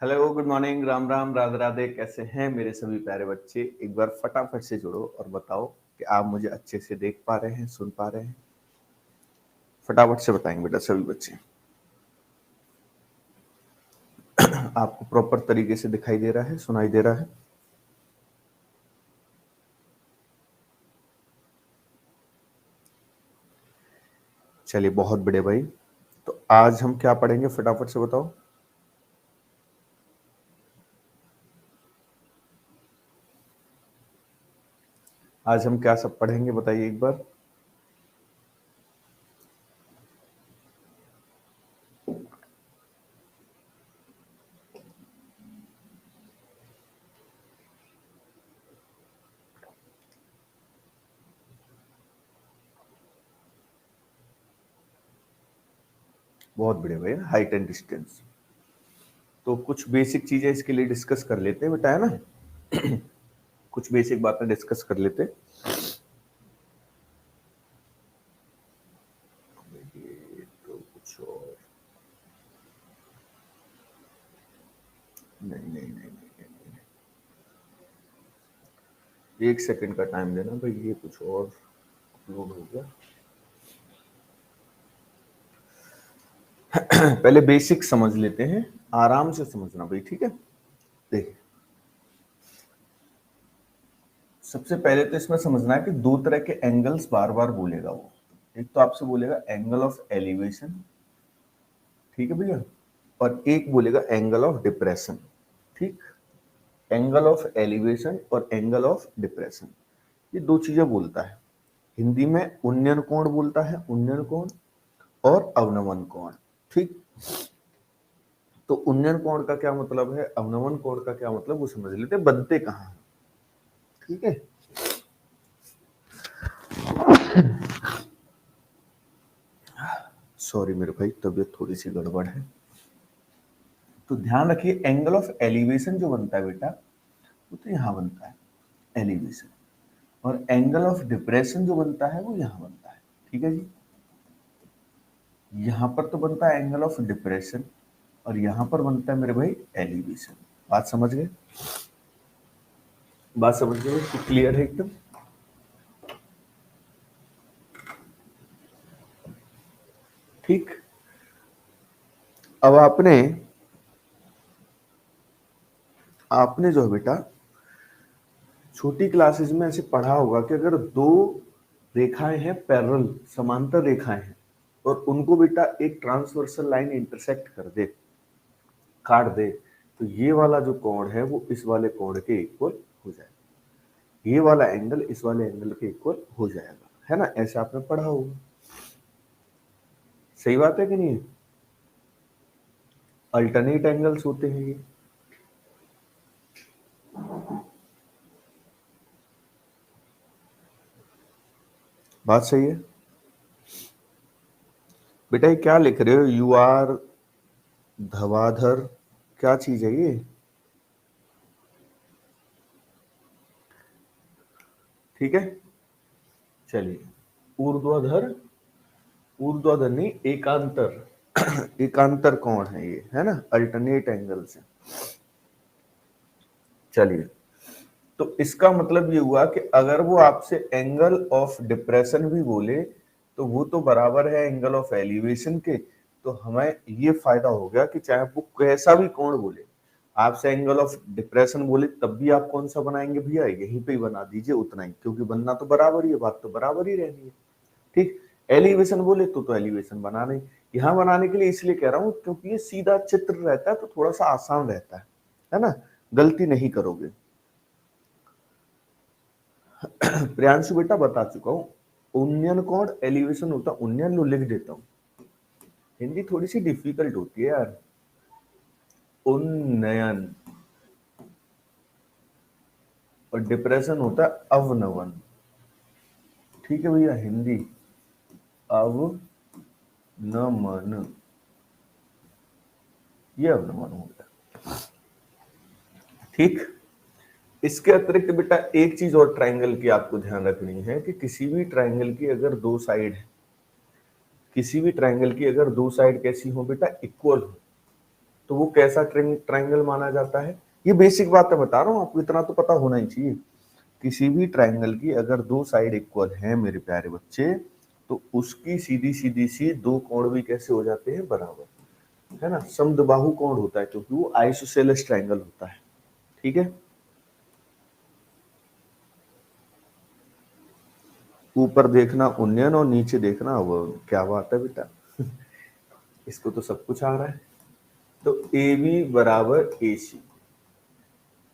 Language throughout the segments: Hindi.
Hello, good morning, Ram Ram, Radhe Radhe. कैसे हैं मेरे सभी प्यारे बच्चे? एक बार फटाफट से जुड़ो और बताओ कि आप मुझे अच्छे से देख पा रहे हैं, सुन पा रहे हैं। फटाफट से बताएंगे बेटा सभी बच्चे। आपको प्रॉपर तरीके से दिखाई दे रहा है, सुनाई दे रहा है? चलिए, बहुत बड़े भाई। तो आज हम क्या पढ़ेंगे, फटाफट से बताओ। आज हम क्या सब पढ़ेंगे, बताइए एक बार। बहुत बड़े भाई, हाइट एंड डिस्टेंस। तो कुछ बेसिक चीजें इसके लिए डिस्कस कर लेते हैं बेटा, है ना। कुछ बेसिक बातें डिस्कस कर लेते हैं। तो कुछ और नहीं, नहीं, नहीं, नहीं, नहीं। एक सेकंड का टाइम देना भाई, ये कुछ और अपलोड हो गया। पहले बेसिक समझ लेते हैं, आराम से समझना भाई, ठीक है। देखिए, सबसे पहले तो इसमें समझना है कि दो तरह के एंगल्स बार बार बोलेगा वो। एक तो आपसे बोलेगा एंगल ऑफ एलिवेशन, ठीक है भैया, और एक बोलेगा एंगल ऑफ डिप्रेशन। ठीक, एंगल ऑफ एलिवेशन और एंगल ऑफ डिप्रेशन, ये दो चीजें बोलता है। हिंदी में उन्नयन कोण बोलता है, उन्नयन कोण, और अवनमन कोण। ठीक, तो उन्नयन कोण का क्या मतलब है, अवनमन कोण का क्या मतलब, वो समझ लेते हैं। बनते कहाँ हैं, ठीक है। सॉरी मेरे भाई, तबीयत थोड़ी सी गड़बड़ है। तो ध्यान रखिए, एंगल ऑफ एलिवेशन जो बनता है बेटा, वो तो यहाँ बनता है, एलिवेशन। और एंगल ऑफ डिप्रेशन जो बनता है वो यहाँ बनता है, ठीक है जी। यहाँ पर तो बनता है एंगल ऑफ डिप्रेशन, और यहाँ पर बनता है मेरे भाई एलिवेशन। बात समझ गए? बात समझ गए? क्लियर है एकदम? ठीक। अब आपने आपने जो है बेटा छोटी क्लासेस में ऐसे पढ़ा होगा कि अगर दो रेखाएं हैं, पैरेलल समांतर रेखाएं हैं, और उनको बेटा एक ट्रांसवर्सल लाइन इंटरसेक्ट कर दे, काट दे, तो ये वाला जो कोण है वो इस वाले कोण के इक्वल हो जाएगा। ये वाला एंगल इस वाले एंगल के इक्वल हो जाएगा, है ना। ऐसे आपने पढ़ा होगा। सही बात है कि नहीं? अल्टरनेट एंगल्स होते हैं ये। बात सही है बेटा। ये क्या लिख रहे हो, यू आर धवाधर, क्या चीज है ये? ठीक है, चलिए। ऊर्ध्वाधर, ऊर्ध्वाधर नहीं, एकांतर। एकांतर कोण है ये, है ना, अल्टरनेट एंगल से। चलिए, तो इसका मतलब ये हुआ कि अगर वो आपसे एंगल ऑफ डिप्रेशन भी बोले तो वो तो बराबर है एंगल ऑफ एलिवेशन के। तो हमें ये फायदा हो गया कि चाहे वो कैसा भी कोण बोले, आपसे एंगल ऑफ डिप्रेशन बोले तब भी आप कौन सा बनाएंगे भैया, यहीं पे ही बना दीजिए उतना ही, क्योंकि बनना तो बराबर ही है, बात तो बराबर ही रहनी है। ठीक, एलिवेशन बोले तो एलिवेशन बनाना ही। यहाँ बनाने के लिए इसलिए कह रहा हूँ क्योंकि ये सीधा चित्र रहता है तो थोड़ा सा आसान रहता है ना, गलती नहीं करोगे। प्रियांशु बेटा बता चुका हूं, उन्नयन कोण एलिवेशन होता है। उन्नयन लो, लिख देता हूं, हिंदी थोड़ी सी डिफिकल्ट होती है यार। उन्नयन, और डिप्रेशन होता है अवनवन। ठीक है भैया, हिंदी अवनमन, ये अवनमन हो गया। ठीक। इसके अतिरिक्त बेटा एक चीज और ट्रायंगल की आपको ध्यान रखनी है कि किसी भी ट्रायंगल की अगर दो साइड है, किसी भी ट्रायंगल की अगर दो साइड कैसी हो बेटा, इक्वल हो, तो वो कैसा ट्रायंगल माना जाता है। ये बेसिक बात है बता रहा हूं आपको, इतना तो पता होना ही चाहिए। किसी भी ट्रायंगल की अगर दो साइड इक्वल हैं मेरे प्यारे बच्चे, तो उसकी सीधी सीधी सी दो कोण भी कैसे हो जाते हैं, बराबर, है ना। समद्विबाहु कोण होता है क्योंकि वो आइसोसेलेस ट्रायंगल होता है। ठीक है, ऊपर देखना उन्नयन और नीचे देखना वो, क्या बात है बेटा इसको तो सब कुछ आ रहा है। तो ए बी बराबर ए सी,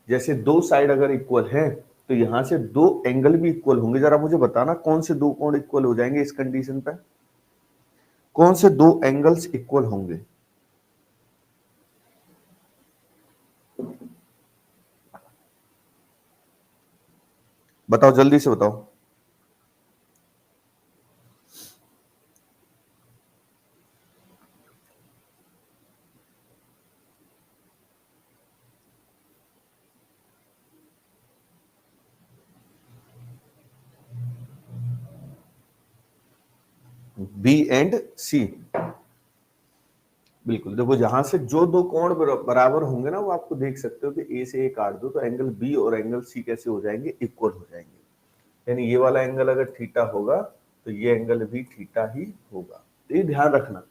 जैसे दो साइड अगर इक्वल है तो यहां से दो एंगल भी इक्वल होंगे। जरा मुझे बताना कौन से दो कोण इक्वल हो जाएंगे इस कंडीशन पे, कौन से दो एंगल्स इक्वल होंगे। बताओ जल्दी से बताओ। बी एंड सी, बिल्कुल। देखो जहां से जो दो कोण बराबर होंगे ना, वो आपको देख सकते हो कि ए से ए काट दो तो एंगल बी और एंगल सी कैसे हो जाएंगे, इक्वल हो जाएंगे। यानी ये वाला एंगल अगर थीटा होगा तो ये एंगल भी थीटा ही होगा। तो ये ध्यान रखना,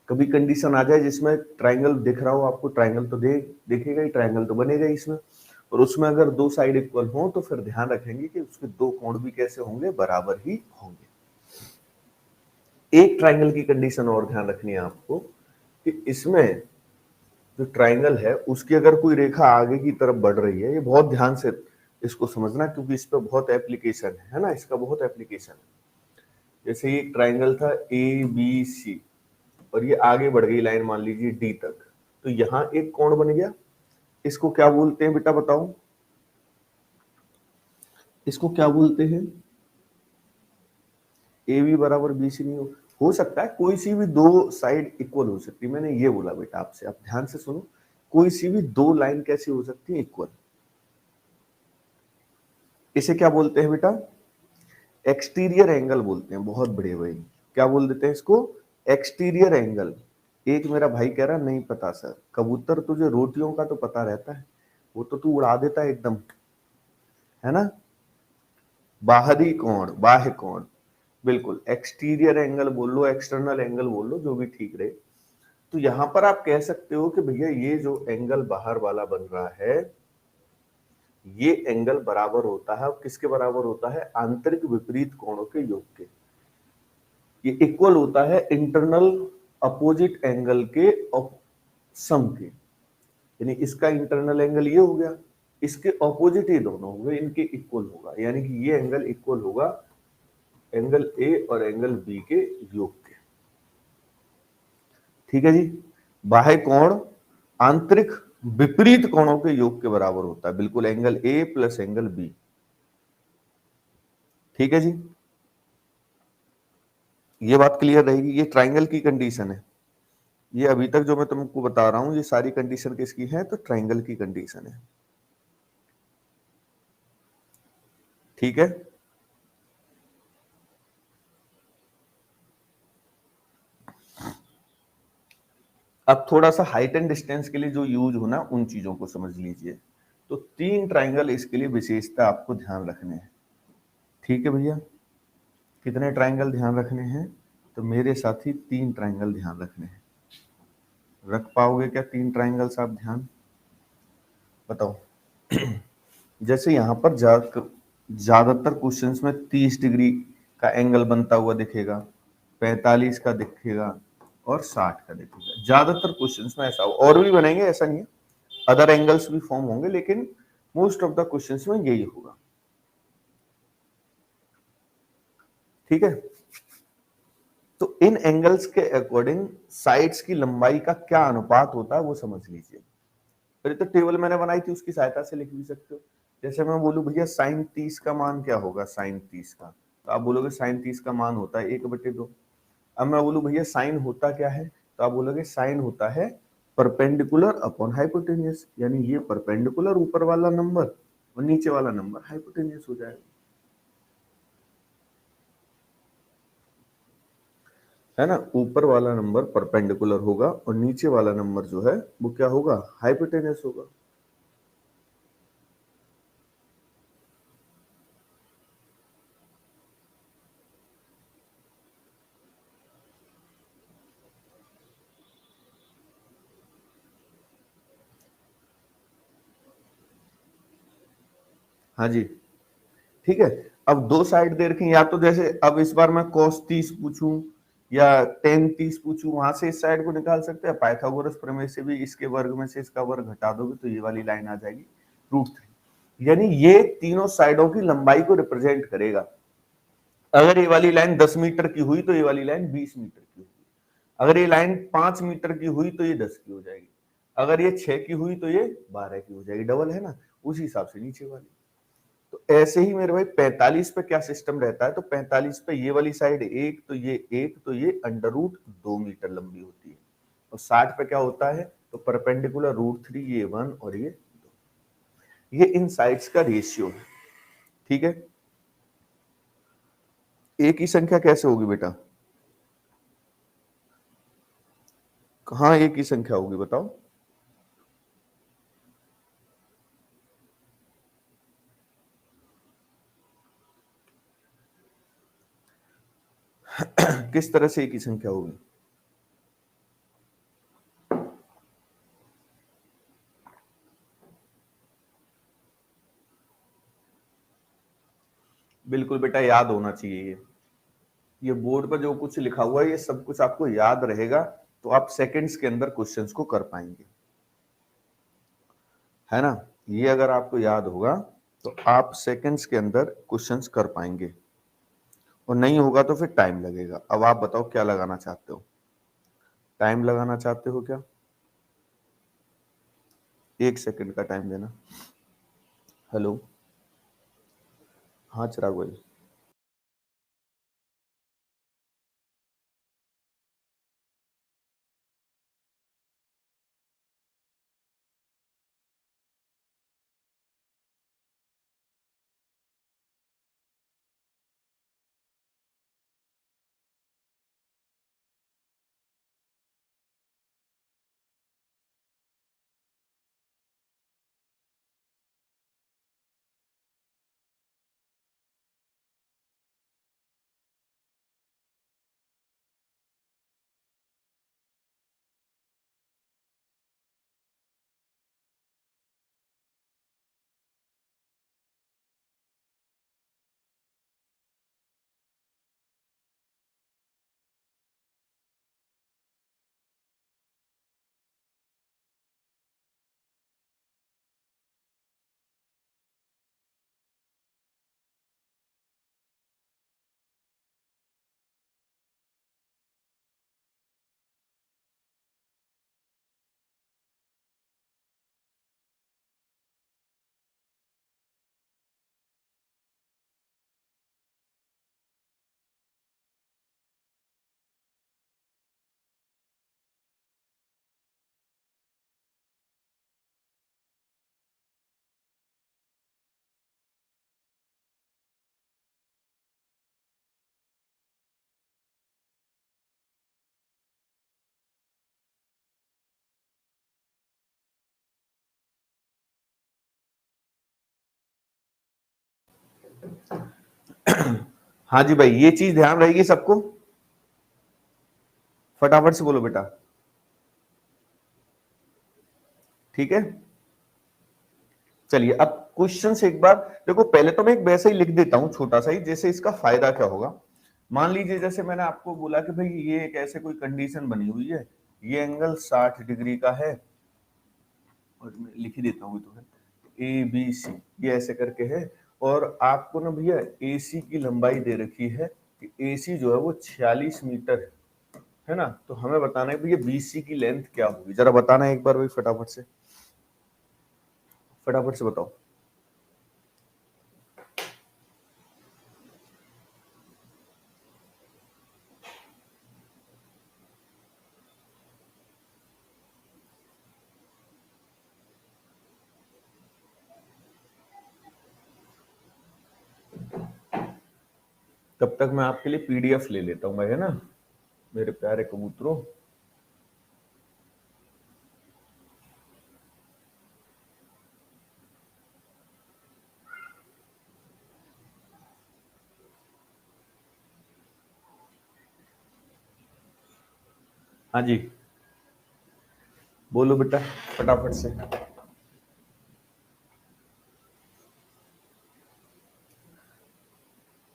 कभी कंडीशन आ जाए जिसमें ट्रायंगल दिख रहा हो आपको, ट्रायंगल तो देखेगा ही, ट्रायंगल तो बनेगा ही इसमें, और उसमें अगर दो साइड इक्वल हो तो फिर ध्यान रखेंगे कि उसके दो कोण भी कैसे होंगे, बराबर ही होंगे। एक ट्रायंगल की कंडीशन और ध्यान रखनी है आपको कि इसमें जो ट्रायंगल है उसकी अगर कोई रेखा आगे की तरफ बढ़ रही है, ये बहुत ध्यान से इसको समझना क्योंकि इस पर बहुत एप्लीकेशन है ना, इसका बहुत एप्लीकेशन है। जैसे ये ट्रायंगल था ए बी सी और ये आगे बढ़ गई लाइन मान लीजिए डी तक, तो यहां एक कोण बन गया। इसको क्या बोलते हैं बेटा बताओ, इसको क्या बोलते हैं। ए बी बराबर बी सी नहीं हो सकता है, कोई सी भी दो साइड इक्वल हो सकती है। मैंने ये बोला बेटा आपसे, आप ध्यान से सुनो, कोई सी भी दो लाइन कैसी हो सकती है, इक्वल। इसे क्या बोलते हैं बेटा, एक्सटीरियर एंगल बोलते हैं। बहुत बढ़िया भाई, क्या बोल देते हैं इसको, एक्सटीरियर एंगल। एक मेरा भाई कह रहा नहीं पता सर, कबूतर तुझे रोटियों का तो पता रहता है, वो तो तू उड़ा देता है एकदम, है ना। बाहरी कोण, बाह्य कोण, बिल्कुल एक्सटीरियर एंगल बोल लो, एक्सटर्नल एंगल बोल लो, जो भी ठीक रहे। तो यहां पर आप कह सकते हो कि भैया ये जो एंगल बाहर वाला बन रहा है, ये एंगल बराबर होता है, किसके बराबर होता है, आंतरिक विपरीत कोणों के योग के। ये इक्वल होता है इंटरनल अपोजिट एंगल के सम के। यानी इसका इंटरनल एंगल ये हो गया, इसके ऑपोजिट ये दोनों हो गए, इनके इक्वल होगा। यानी कि ये एंगल इक्वल होगा एंगल ए और एंगल बी के योग के। ठीक है जी, बाह्य कोण आंतरिक विपरीत कोणों के योग के बराबर होता है, बिल्कुल angle A plus angle B. ठीक है जी, ये बात क्लियर रहेगी। ये ट्राइंगल की कंडीशन है, ये अभी तक जो मैं तुमको बता रहा हूं ये सारी कंडीशन किसकी है, तो ट्राइंगल की कंडीशन है। ठीक है, अब थोड़ा सा हाइट एंड डिस्टेंस के लिए जो यूज होना उन चीजों को समझ लीजिए। तो तीन ट्राइंगल इसके लिए विशेषता आपको ध्यान रखने हैं। ठीक है भैया, कितने ट्राइंगल ध्यान रखने हैं, तो मेरे साथी तीन ट्राइंगल ध्यान रखने हैं। रख पाओगे क्या तीन ट्राइंगल्स आप ध्यान, बताओ। जैसे यहां पर ज्यादातर क्वेश्चंस में 30 डिग्री का एंगल बनता हुआ दिखेगा, 45 का दिखेगा और 60 का दिखेगा। ज्यादातर क्वेश्चंस में ऐसा होगा, और भी बनेंगे ऐसा नहीं है, अदर एंगल्स भी फॉर्म होंगे, लेकिन मोस्ट ऑफ द क्वेश्चंस में यही होगा। ठीक है, तो इन एंगल्स के अकॉर्डिंग साइड्स की लंबाई का क्या अनुपात होता है वो समझ लीजिए। फिर तो टेबल मैंने बनाई थी उसकी सहायता से लिख भी सकते हो। जैसे मैं बोलूं भैया साइन 30 का मान क्या होगा, साइन 30 का, तो आप बोलोगे साइन 30 का मान होता है 1/2। अब मैं बोलूं भैया साइन होता क्या है, तो आप बोलोगे साइन होता है परपेंडिकुलर अपॉन हाइपोटेन्यूस, यानी ये परपेंडिकुलर ऊपर वाला नंबर और नीचे वाला नंबर हाइपोटेन्यूस हो जाएगा, है ना। ऊपर वाला नंबर परपेंडिकुलर होगा और नीचे वाला नंबर जो है वो क्या होगा, हाइपोटेन्यूस होगा। हाँ जी, ठीक है। अब दो साइड दे रखी, या तो जैसे अब इस बार मैं cos 30 पूछूं या tan 30 पूछूं, वहां से इस साइड को निकाल सकते हैं। पाइथागोरस प्रमेय से भी इसके वर्ग में से इसका वर्ग घटा दोगे तो ये वाली लाइन आ जाएगी √3, यानी ये तीनों साइडों की लंबाई को रिप्रेजेंट करेगा। अगर ये वाली लाइन 10 मीटर की हुई तो ये वाली लाइन 20 मीटर की होगी, अगर ये लाइन 5 मीटर की हुई तो ये 10 की हो जाएगी, अगर ये 6 की हुई तो ये 12 की हो जाएगी, डबल है ना, उसी हिसाब से नीचे वाली। तो ऐसे ही मेरे भाई 45 पे क्या सिस्टम रहता है, तो 45 पे ये वाली साइड एक, तो ये एक, तो ये √2 मीटर लंबी होती है। और 60 पे क्या होता है, तो परपेंडिकुलर √3, ये 1 और ये 2, ये इन साइड्स का रेशियो है, ठीक है। एक ही संख्या कैसे होगी बेटा, कहाँ एक ही संख्या होगी बताओ। किस तरह से एक ही संख्या होगी, बिल्कुल बेटा याद होना चाहिए। ये बोर्ड पर जो कुछ लिखा हुआ है ये सब कुछ आपको याद रहेगा, तो आप सेकंड्स के अंदर क्वेश्चंस को कर पाएंगे, है ना। ये अगर आपको याद होगा तो आप सेकंड्स के अंदर क्वेश्चंस कर पाएंगे, और नहीं होगा तो फिर टाइम लगेगा। अब आप बताओ क्या लगाना चाहते हो, टाइम लगाना चाहते हो क्या, 1 सेकंड का टाइम देना। हेलो, हाँ चिराग भाई। हाँ जी भाई, ये चीज ध्यान रहेगी सबको, फटाफट से बोलो बेटा, ठीक है। चलिए अब क्वेश्चन से एक बार देखो, पहले तो मैं एक वैसे ही लिख देता हूं छोटा सा ही, जैसे इसका फायदा क्या होगा। मान लीजिए जैसे मैंने आपको बोला कि भाई ये एक ऐसे कोई कंडीशन बनी हुई है, ये एंगल 60 डिग्री का है, और मैं लिख ही देता हूँ तो है ABC, ये ऐसे करके है, और आपको ना भैया AC की लंबाई दे रखी है कि AC जो है वो 46 मीटर है ना। तो हमें बताना है कि ये BC की लेंथ क्या होगी, जरा बताना है एक बार भाई फटाफट से बताओ। तब तक मैं आपके लिए PDF ले लेता हूँ भाई, है ना मेरे प्यारे कबूतरों। हाँ जी बोलो बेटा फटाफट से।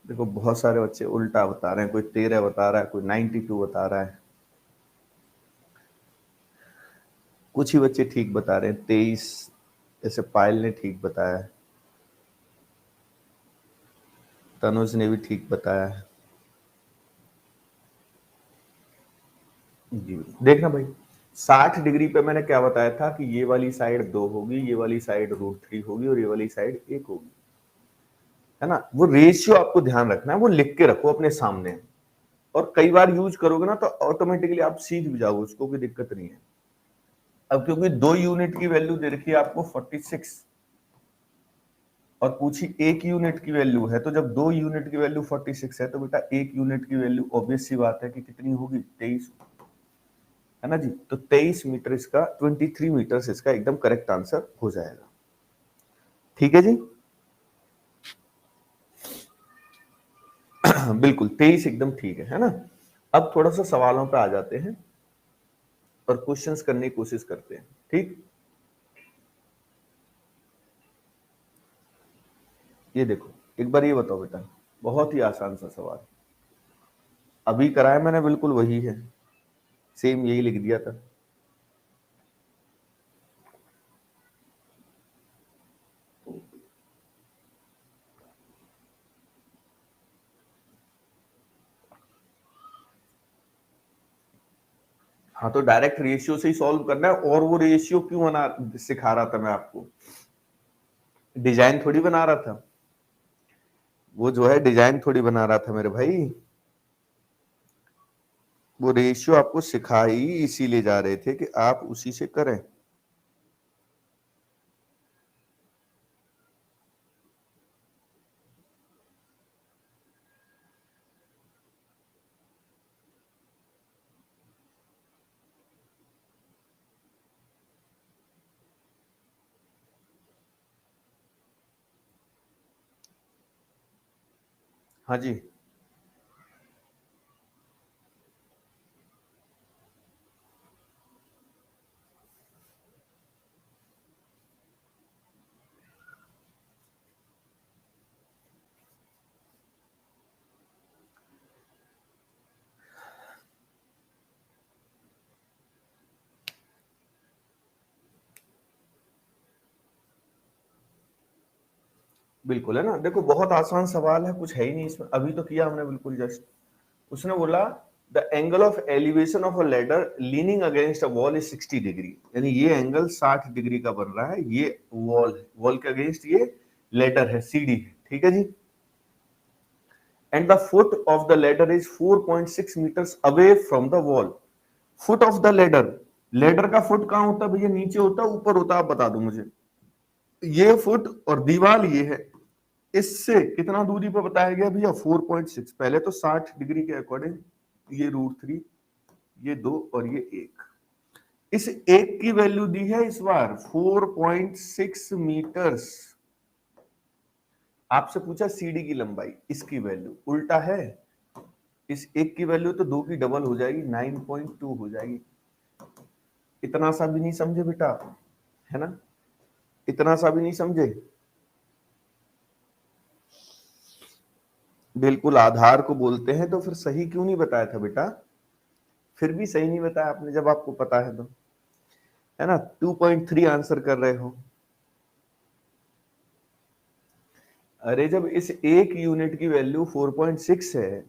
देखो बहुत सारे बच्चे उल्टा बता रहे हैं, कोई 13 बता रहा है, कोई 92 बता रहा है, कुछ ही बच्चे ठीक बता रहे हैं 23, जैसे पायल ने ठीक बताया है, तनुज ने भी ठीक बताया है। जी देखना भाई 60 डिग्री पे मैंने क्या बताया था कि ये वाली साइड 2 होगी, ये वाली साइड √3 होगी और ये वाली साइड 1 होगी, है ना। वो रेशियो आपको ध्यान रखना है, वो लिख के रखो अपने सामने, और कई बार यूज करोगे ना तो ऑटोमेटिकली आप सीख भी जाओगे, उसको कोई दिक्कत नहीं है। अब क्योंकि 2 यूनिट की वैल्यू दे रखी है आपको 46 और पूछी 1 यूनिट की वैल्यू है, तो जब 2 यूनिट की वैल्यू 46 है तो बेटा 1 यूनिट की वैल्यू ऑब्वियस सी बात है कि कितनी होगी 23, है ना जी। तो 23 मीटर इसका 23 मीटर इसका एकदम करेक्ट आंसर हो जाएगा। ठीक है जी बिल्कुल 23 एकदम ठीक है ना। अब थोड़ा सा सवालों पे आ जाते हैं और क्वेश्चंस करने की कोशिश करते हैं। ठीक, ये देखो एक बार ये बताओ बेटा, बहुत ही आसान सा सवाल, अभी कराया मैंने बिल्कुल वही है, सेम यही लिख दिया था। हाँ तो डायरेक्ट रेशियो से ही सॉल्व करना है, और वो रेशियो क्यों बना सिखा रहा था मैं आपको, डिजाइन थोड़ी बना रहा था, वो जो है डिजाइन थोड़ी बना रहा था मेरे भाई, वो रेशियो आपको सिखाई इसीलिए जा रहे थे कि आप उसी से करें। हाँ जी बिल्कुल, है ना। देखो बहुत आसान सवाल है, कुछ है ही नहीं इसमें, अभी तो किया हमने बिल्कुल जस्ट। उसने बोला the angle of elevation of a ladder leaning against a wall is 60 degree, यानी ये एंगल 60 डिग्री का बन रहा है, ये वॉल है, वॉल के अगेंस्ट ये लैडर है, सीढ़ी है, ठीक है जी। And the foot of the ladder is 4.6 metres away from the wall. Foot of the ladder, ladder का फुट कहां होता है भैया, नीचे होता है ऊपर होता है, आप बता दो मुझे। ये फुट और दीवार ये है, इससे कितना दूरी पर बताया गया भैया 4.6, पहले तो 60 डिग्री के अकॉर्डिंग ये √3, ये 2 और ये 1, इस एक की वैल्यू दी है इस बार 4.6 मीटर्स। आपसे पूछा सीडी की लंबाई, इसकी वैल्यू उल्टा है, इस एक की वैल्यू तो 2 की डबल हो जाएगी, 9.2 हो जाएगी। इतना सा भी नहीं समझे बेटा, है ना, इतना सा भी नहीं समझे। बिल्कुल आधार को बोलते हैं, तो फिर सही क्यों नहीं बताया था बेटा, फिर भी सही नहीं बताया आपने जब आपको पता है तो, है ना। 2.3 आंसर कर रहे हो। अरे जब इस एक यूनिट की वैल्यू 4.6 है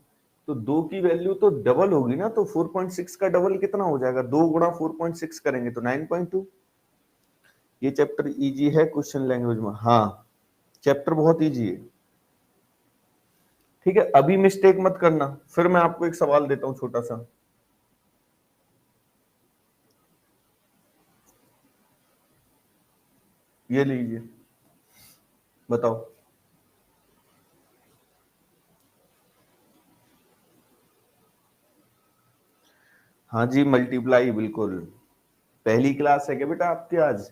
तो 2 की वैल्यू तो डबल होगी ना, तो 4.6 का डबल कितना हो जाएगा, 2 गुणा 4.6 करेंगे तो 9.2। ये चैप्टर इजी है क्वेश्चन लैंग्वेज में, हाँ चैप्टर बहुत इजी है। ठीक है, अभी मिस्टेक मत करना, फिर मैं आपको एक सवाल देता हूं छोटा सा। ये लीजिए, बताओ। हाँ जी, मल्टीप्लाई, बिल्कुल। पहली क्लास है क्या बेटा आपकी आज?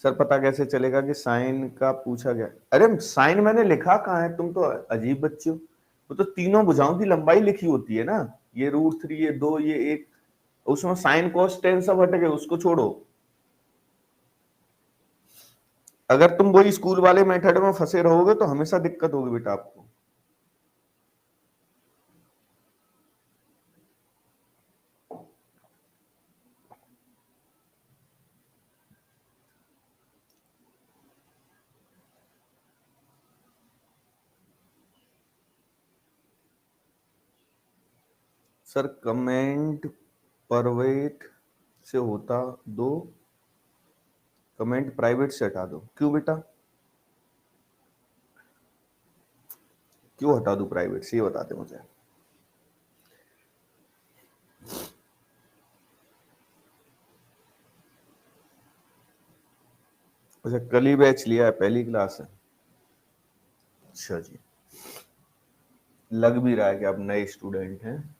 सर पता कैसे चलेगा कि साइन का पूछा गया? अरे साइन मैंने लिखा कहाँ है, तुम तो अजीब बच्चे हो। वो तो तीनों भुजाओं की लंबाई लिखी होती है ना, ये √3, ये 2, ये 1। उसमें साइन कॉस टेन सब हट गए, उसको छोड़ो। अगर तुम वही स्कूल वाले मेथड में फंसे रहोगे तो हमेशा दिक्कत होगी बेटा आपको। सर कमेंट प्राइवेट से होता दो, कमेंट प्राइवेट से हटा दो, क्यों बेटा? क्यों हटा दो प्राइवेट से, ये बताते मुझे। अच्छा, कल ही बैच लिया है, पहली क्लास है? अच्छा जी, लग भी रहा है कि आप नए स्टूडेंट हैं।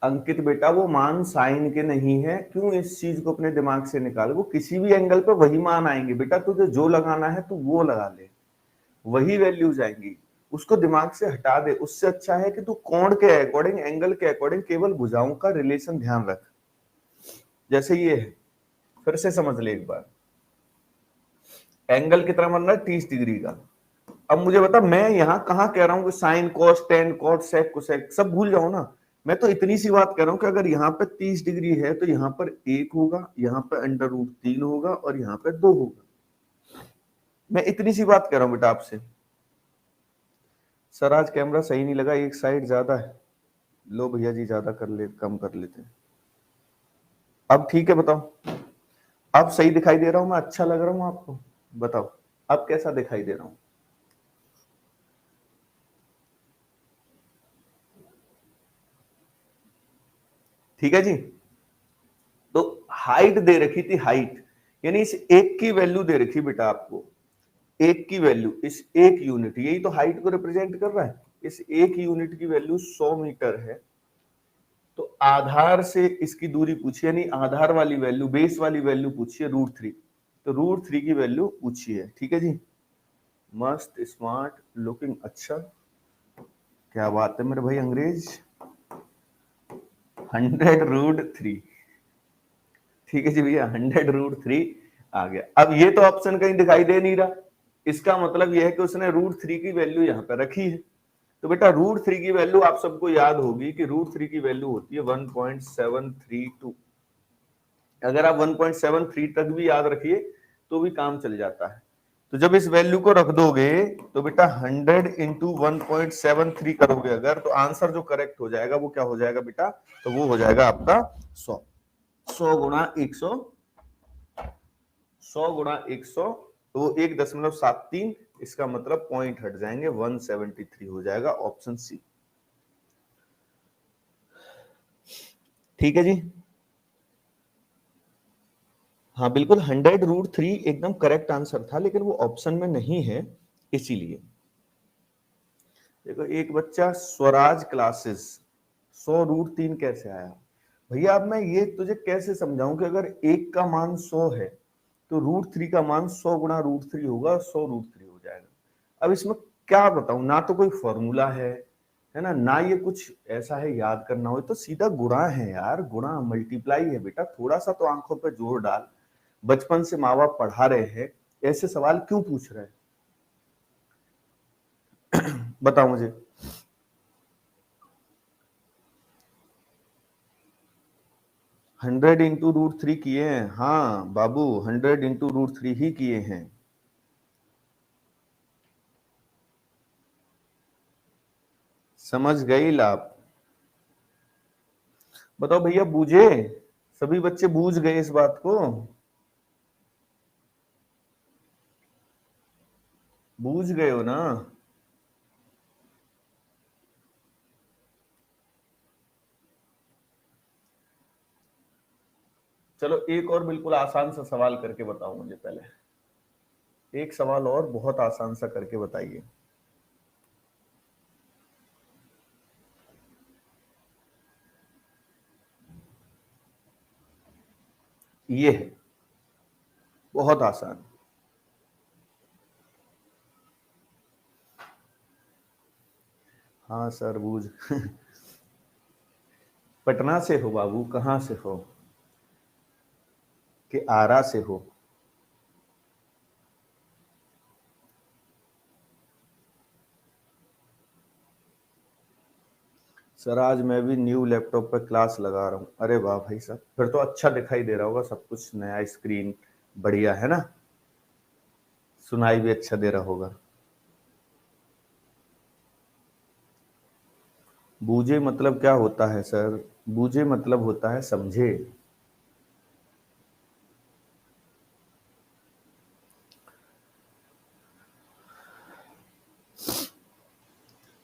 अंकित बेटा, वो मान साइन के नहीं है, क्यों इस चीज को अपने दिमाग से निकाल, वो किसी भी एंगल पे वही मान आएंगे बेटा, तुझे जो लगाना है तू वो लगा ले, वही वैल्यूज आएंगी, उसको दिमाग से हटा दे। उससे अच्छा है कि तू कोण के अकॉर्डिंग, एंगल के अकॉर्डिंग केवल भुजाओं का रिलेशन ध्यान रख। जैसे ये है, फिर से समझ ले एक बार, एंगल कितना बन रहा है, 30 डिग्री का। अब मुझे बता, मैं यहां कहां कह रहा हूं कि sine cos tan cot sec cosec सब भूल जाओ ना। मैं तो इतनी सी बात कह रहा हूं कि अगर यहाँ पे 30 डिग्री है तो यहाँ पर 1 होगा, यहाँ पे √3 होगा और यहाँ पे 2 होगा। मैं इतनी सी बात कह रहा हूं बेटा आपसे। सर आज कैमरा सही नहीं लगा, एक साइड ज्यादा है। लो भैया जी, ज्यादा कर ले, कम कर लेते हैं। अब ठीक है, बताओ। अब सही दिखाई दे रहा हूं मैं, अच्छा लग रहा हूं आपको? बताओ अब कैसा दिखाई दे रहा हूं? ठीक है जी। तो हाइट दे रखी थी, हाइट यानी इस एक की वैल्यू दे रखी बेटा आपको, एक की वैल्यू, इस एक यूनिट, यही तो हाइट को रिप्रेजेंट कर रहा है। इस एक यूनिट की वैल्यू 100 मीटर है, तो आधार से इसकी दूरी पूछी, यानी आधार वाली वैल्यू, बेस वाली वैल्यू पूछी है √3, तो √3 की वैल्यू पूछी है। ठीक है जी, मस्त स्मार्ट लुकिंग, अच्छा क्या बात है मेरे भाई अंग्रेज। 100√3, ठीक है जी भैया, 100√3 आ गया। अब ये तो ऑप्शन कहीं दिखाई दे नहीं रहा, इसका मतलब यह है कि उसने √3 की वैल्यू यहां पर रखी है। तो बेटा √3 की वैल्यू आप सबको याद होगी कि √3 की वैल्यू होती है 1.732। अगर आप 1.73 तक भी याद रखिए तो भी काम चल जाता है। तो जब इस वैल्यू को रख दोगे तो बेटा 100 इंटू 1.73 करोगे अगर, तो आंसर जो करेक्ट हो जाएगा वो क्या हो जाएगा बेटा, तो वो हो जाएगा आपका 100। 100 गुणा 100, 100 गुणा 100, तो वो 1.73, इसका मतलब पॉइंट हट जाएंगे, 173 हो जाएगा, ऑप्शन सी। ठीक है जी, हाँ बिल्कुल, 100√3 एकदम करेक्ट आंसर था, लेकिन वो ऑप्शन में नहीं है इसीलिए। देखो एक बच्चा स्वराज क्लासेस, 100√3 कैसे आया? भैया अब मैं ये तुझे कैसे समझाऊं कि अगर एक का मान 100 है तो √3 का मान 100 गुणा √3 होगा, 100√3 हो जाएगा। अब इसमें क्या बताऊं, ना तो कोई फॉर्मूला है ना, ना ये कुछ ऐसा है याद करना हो, तो सीधा गुणा है यार, गुणा मल्टीप्लाई है बेटा, थोड़ा सा तो आंखों पे जोर डाल। बचपन से माँ बाप पढ़ा रहे हैं, ऐसे सवाल क्यों पूछ रहे हैं? बताओ मुझे। 100 इंटू रूट 3 किए हैं। हाँ बाबू, 100 इंटू रूट 3 ही किए हैं। समझ गई लाभ। बताओ भैया, बूझे? सभी बच्चे बूझ गए इस बात को? बूझ गए हो ना? चलो एक और बिल्कुल आसान सा सवाल करके बताओ मुझे पहले। एक सवाल और बहुत आसान सा करके बताइए। ये है बहुत आसान। हाँ सर बूझ। पटना से हो बाबू? कहाँ से हो? कि आरा से हो? सर आज मैं भी न्यू लैपटॉप पर क्लास लगा रहा हूँ। अरे वाह भाई साहब, फिर तो अच्छा दिखाई दे रहा होगा सब कुछ, नया स्क्रीन बढ़िया है ना? सुनाई भी अच्छा दे रहा होगा। बूझे मतलब क्या होता है सर? बूझे मतलब होता है समझे।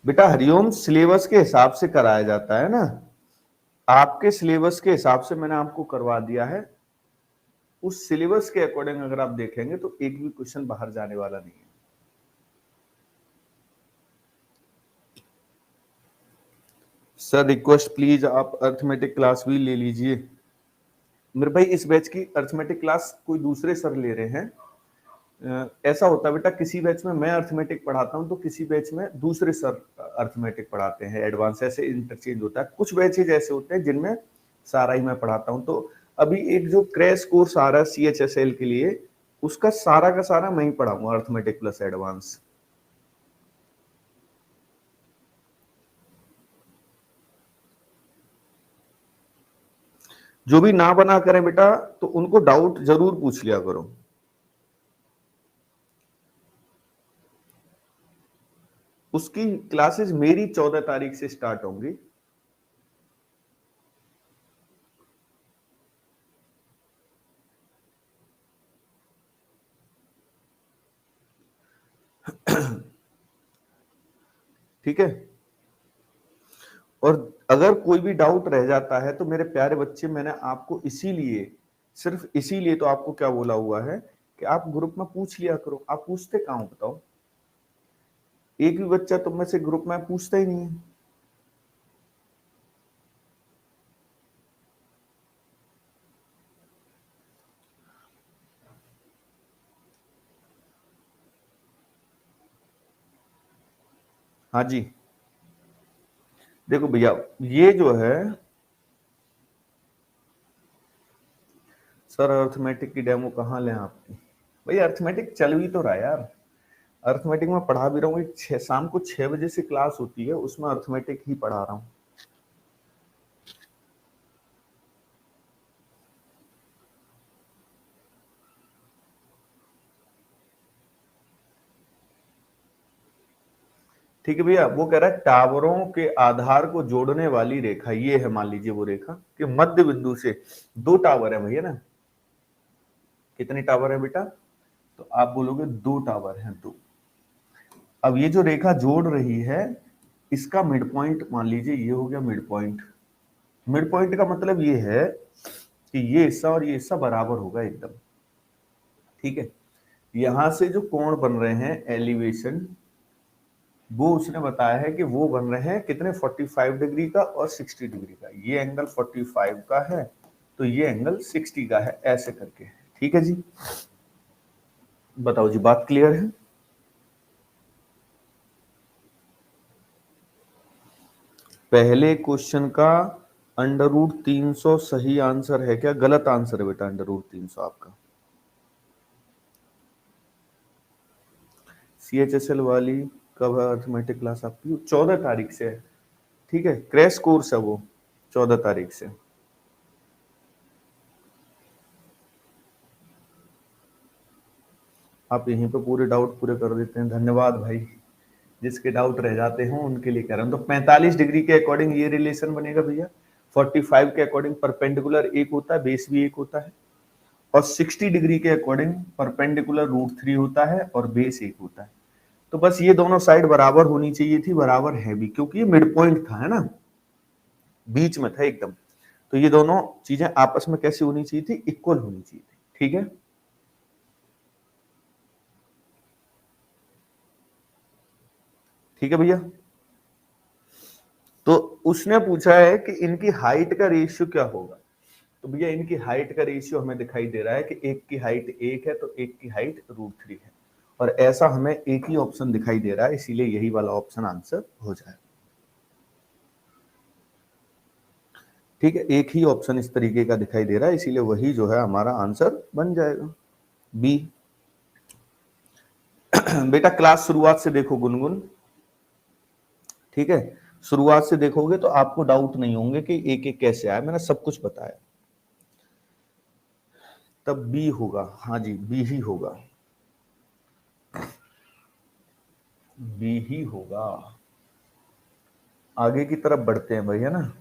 बेटा हरिओम सिलेबस के हिसाब से कराया जाता है ना। आपके सिलेबस के हिसाब से मैंने आपको करवा दिया है। उस सिलेबस के अकॉर्डिंग अगर आप देखेंगे तो एक भी क्वेश्चन बाहर जाने वाला नहीं है। सर रिक्वेस्ट प्लीज, आप अर्थमेटिक क्लास भी ले लीजिए। मेरे भाई इस बैच की अर्थमेटिक क्लास कोई दूसरे सर ले रहे हैं। ऐसा होता है बेटा, किसी बैच में मैं अर्थमेटिक पढ़ाता हूं तो किसी बैच में दूसरे सर अर्थमेटिक पढ़ाते हैं, एडवांस, ऐसे इंटरचेंज होता है। कुछ बैचेज ऐसे होते हैं जिनमें सारा ही मैं पढ़ाता हूं। तो अभी एक जो क्रैश कोर्स आ रहा है CHSL के लिए, उसका सारा का सारा मैं ही पढ़ाऊंगा, अर्थमेटिक प्लस एडवांस। जो भी ना बना करें बेटा तो उनको डाउट जरूर पूछ लिया करो। उसकी क्लासेस मेरी 14 तारीख से स्टार्ट होंगी। ठीक है। और अगर कोई भी डाउट रह जाता है तो मेरे प्यारे बच्चे, मैंने आपको इसीलिए, सिर्फ इसीलिए तो आपको क्या बोला हुआ है कि आप ग्रुप में पूछ लिया करो। आप पूछते कहाँ हो बताओ? एक भी बच्चा तुम में से ग्रुप में पूछता ही नहीं है। हाँ जी। देखो भैया, ये जो है, सर अर्थमेटिक की डेमो कहाँ लें आपकी? भाई अर्थमेटिक चल भी तो रहा है यार। अर्थमेटिक में पढ़ा भी रहा हूँ। शाम को 6 बजे से क्लास होती है, उसमें अर्थमेटिक ही पढ़ा रहा हूँ। ठीक है भैया, वो कह रहा है टावरों के आधार को जोड़ने वाली रेखा ये है, मान लीजिए वो रेखा कि मध्य बिंदु से दो टावर है भैया ना। कितने टावर है बेटा? तो आप बोलोगे दो टावर हैं, दो। अब ये जो रेखा जोड़ रही है, इसका मिड पॉइंट मान लीजिए ये हो गया मिड पॉइंट। मिड पॉइंट का मतलब ये है कि ये हिस्सा और ये हिस्सा बराबर होगा एकदम। ठीक है। यहां से जो कोण बन रहे हैं एलिवेशन, वो उसने बताया है कि वो बन रहे हैं कितने, 45 डिग्री का और 60 डिग्री का। ये एंगल 45 का है तो ये एंगल 60 का है, ऐसे करके। ठीक है जी। बताओ जी, बात क्लियर है? पहले क्वेश्चन का √300 सही आंसर है क्या? गलत आंसर है बेटा, √300 आपका। CHSL वाली कब है अर्थमेटिक क्लास आपकी? 14 तारीख से है। ठीक है, क्रैश कोर्स है वो, 14 तारीख से। आप यहीं पे पूरे डाउट पूरे कर देते हैं, धन्यवाद भाई। जिसके डाउट रह जाते हैं उनके लिए कह रहा हूँ। तो 45 डिग्री के अकॉर्डिंग ये रिलेशन बनेगा भैया, 45 के अकॉर्डिंग परपेंडिकुलर एक होता है, बेस भी एक होता है, और 60 डिग्री के अकॉर्डिंग परपेंडिकुलर √3 होता है और बेस एक होता है। तो बस ये दोनों साइड बराबर होनी चाहिए थी, बराबर है भी, क्योंकि ये मिड पॉइंट था, है ना, बीच में था एकदम। तो ये दोनों चीजें आपस में कैसी होनी चाहिए थी, इक्वल होनी चाहिए थी। ठीक है, ठीक है भैया। तो उसने पूछा है कि इनकी हाइट का रेशियो क्या होगा। तो भैया इनकी हाइट का रेशियो हमें दिखाई दे रहा है कि एक की हाइट एक है तो एक की हाइट √3 है, और ऐसा हमें एक ही ऑप्शन दिखाई दे रहा है, इसीलिए यही वाला ऑप्शन आंसर हो जाए। ठीक है, एक ही ऑप्शन इस तरीके का दिखाई दे रहा है, इसीलिए वही जो है हमारा आंसर बन जाएगा, बी। बेटा क्लास शुरुआत से देखो गुनगुन, ठीक है, शुरुआत से देखोगे तो आपको डाउट नहीं होंगे कि एक एक कैसे आया, मैंने सब कुछ बताया। तब बी होगा, हाँ जी बी ही होगा, बी ही होगा। आगे की तरफ बढ़ते हैं भाई, है ना।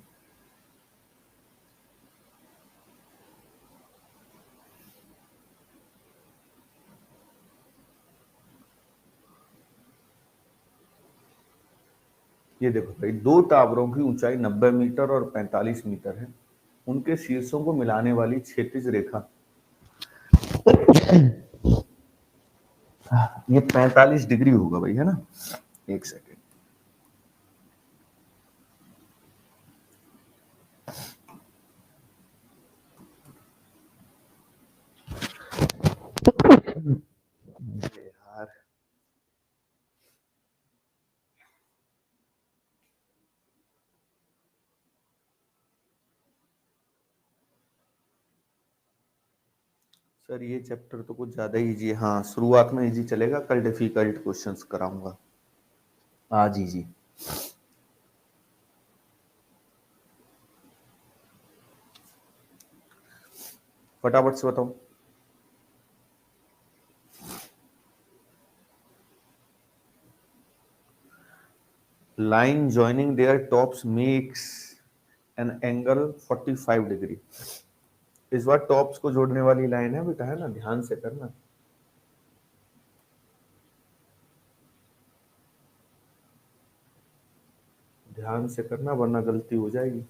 ये देखो भाई, दो टावरों की ऊंचाई 90 मीटर और 45 मीटर है, उनके शीर्षों को मिलाने वाली क्षैतिज रेखा, ये 45 डिग्री होगा भाई, है ना। एक सेकेंड, यार सर ये चैप्टर तो कुछ ज्यादा इजी है, हाँ शुरुआत में इजी चलेगा, कल डिफिकल्ट क्वेश्चंस कराऊंगा, आज इजी। फटाफट से बताओ। Line joining their tops makes an angle 45 degree. इस बार टॉप्स को जोड़ने वाली लाइन है बेटा, है ना, ध्यान से करना, ध्यान से करना वरना गलती हो जाएगी।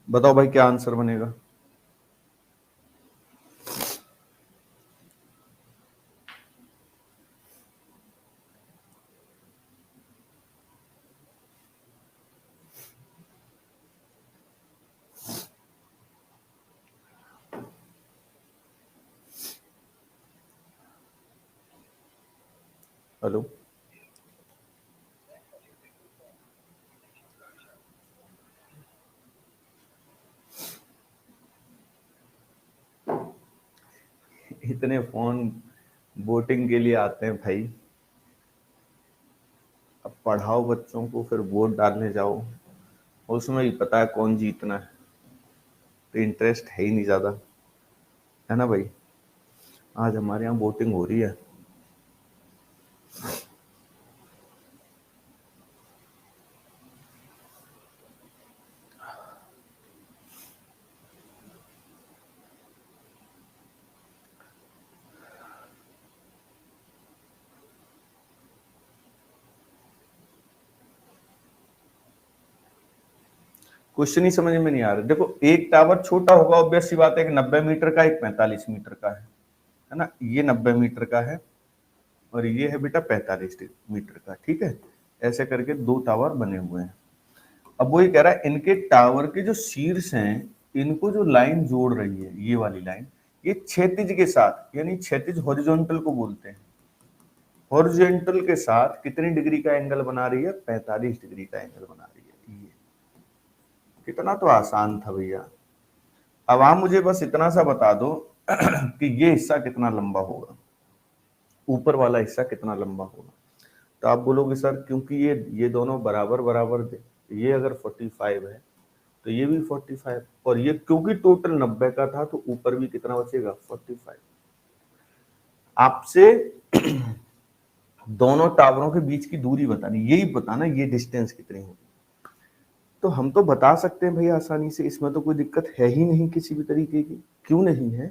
बताओ भाई क्या आंसर बनेगा। हेलो, इतने फोन वोटिंग के लिए आते हैं भाई, अब पढ़ाओ बच्चों को फिर वोट डालने जाओ, उसमें ही पता है कौन जीतना है, तो इंटरेस्ट है ही नहीं ज्यादा, है ना भाई। आज हमारे यहाँ वोटिंग हो रही है। क्वेश्चन ही समझ में नहीं आ रहा। देखो एक टावर छोटा होगा, ऑब्वियस सी बात है कि 90 मीटर का, एक 45 मीटर का है ना। ये 90 मीटर का है और ये है बेटा 45 मीटर का, ठीक है। ऐसे करके दो टावर बने हुए हैं। अब वो ये कह रहा है इनके टावर के जो शीर्ष हैं, इनको जो लाइन जोड़ रही है, ये वाली लाइन, ये क्षैतिज के साथ, यानी क्षैतिज हॉरिजॉन्टल को बोलते हैं, हॉरिजॉन्टल के साथ कितनी डिग्री का एंगल बना रही है? 45 डिग्री का एंगल बना रही है। ये कितना तो आसान था भैया। अब आप मुझे बस इतना सा बता दो कि ये हिस्सा कितना लंबा होगा, ऊपर वाला हिस्सा कितना लंबा होगा। तो आप बोलोगे सर क्योंकि ये दोनों बराबर बराबर थे, ये अगर 45 है तो ये भी 45, और ये क्योंकि टोटल 90 का था तो ऊपर भी कितना बचेगा? 45। आपसे दोनों टावरों के बीच की दूरी बतानी, यही बताना ये डिस्टेंस कितनी होगी। तो हम तो बता सकते हैं भैया आसानी से, इसमें तो कोई दिक्कत है ही नहीं किसी भी तरीके की। क्यों नहीं है?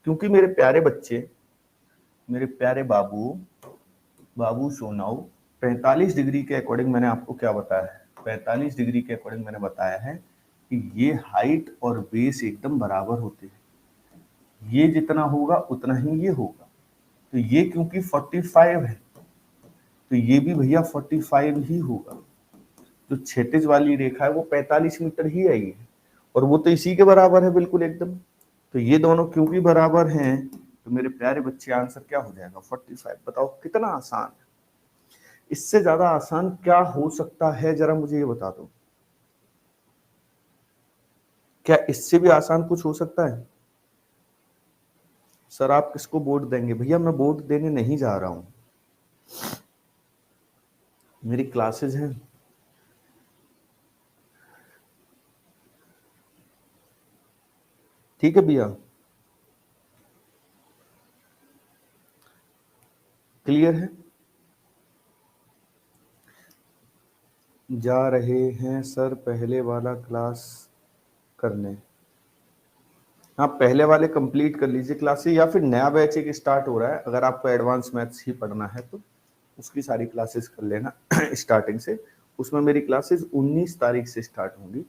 क्योंकि मेरे प्यारे बच्चे, मेरे प्यारे बाबू सोनाऊ, 45 डिग्री के अकॉर्डिंग मैंने आपको क्या बताया है? 45 डिग्री के अकॉर्डिंग मैंने बताया है कि ये हाइट और बेस एकदम बराबर होते हैं। ये जितना होगा उतना ही ये होगा। तो ये क्योंकि 45 है तो ये भी भैया 45 ही होगा। जो क्षैतिज वाली रेखा है वो 45 मीटर ही आई है, और वो तो इसी के बराबर है बिल्कुल एकदम। तो ये दोनों क्योंकि बराबर हैं तो मेरे प्यारे बच्चे आंसर क्या हो जाएगा? 45। बताओ कितना आसान है। इससे ज्यादा आसान क्या हो सकता है, जरा मुझे ये बता दो। क्या इससे भी आसान कुछ हो सकता है? सर आप किसको वोट देंगे? भैया मैं वोट देने नहीं जा रहा हूं, मेरी क्लासेस हैं। ठीक है भैया, क्लियर है? जा रहे हैं सर पहले वाला क्लास करने। हाँ पहले वाले कंप्लीट कर लीजिए क्लासेस, या फिर नया बैच एक स्टार्ट हो रहा है, अगर आपको एडवांस मैथ्स ही पढ़ना है तो उसकी सारी क्लासेस कर लेना स्टार्टिंग से। उसमें मेरी क्लासेस 19 तारीख से स्टार्ट होंगी,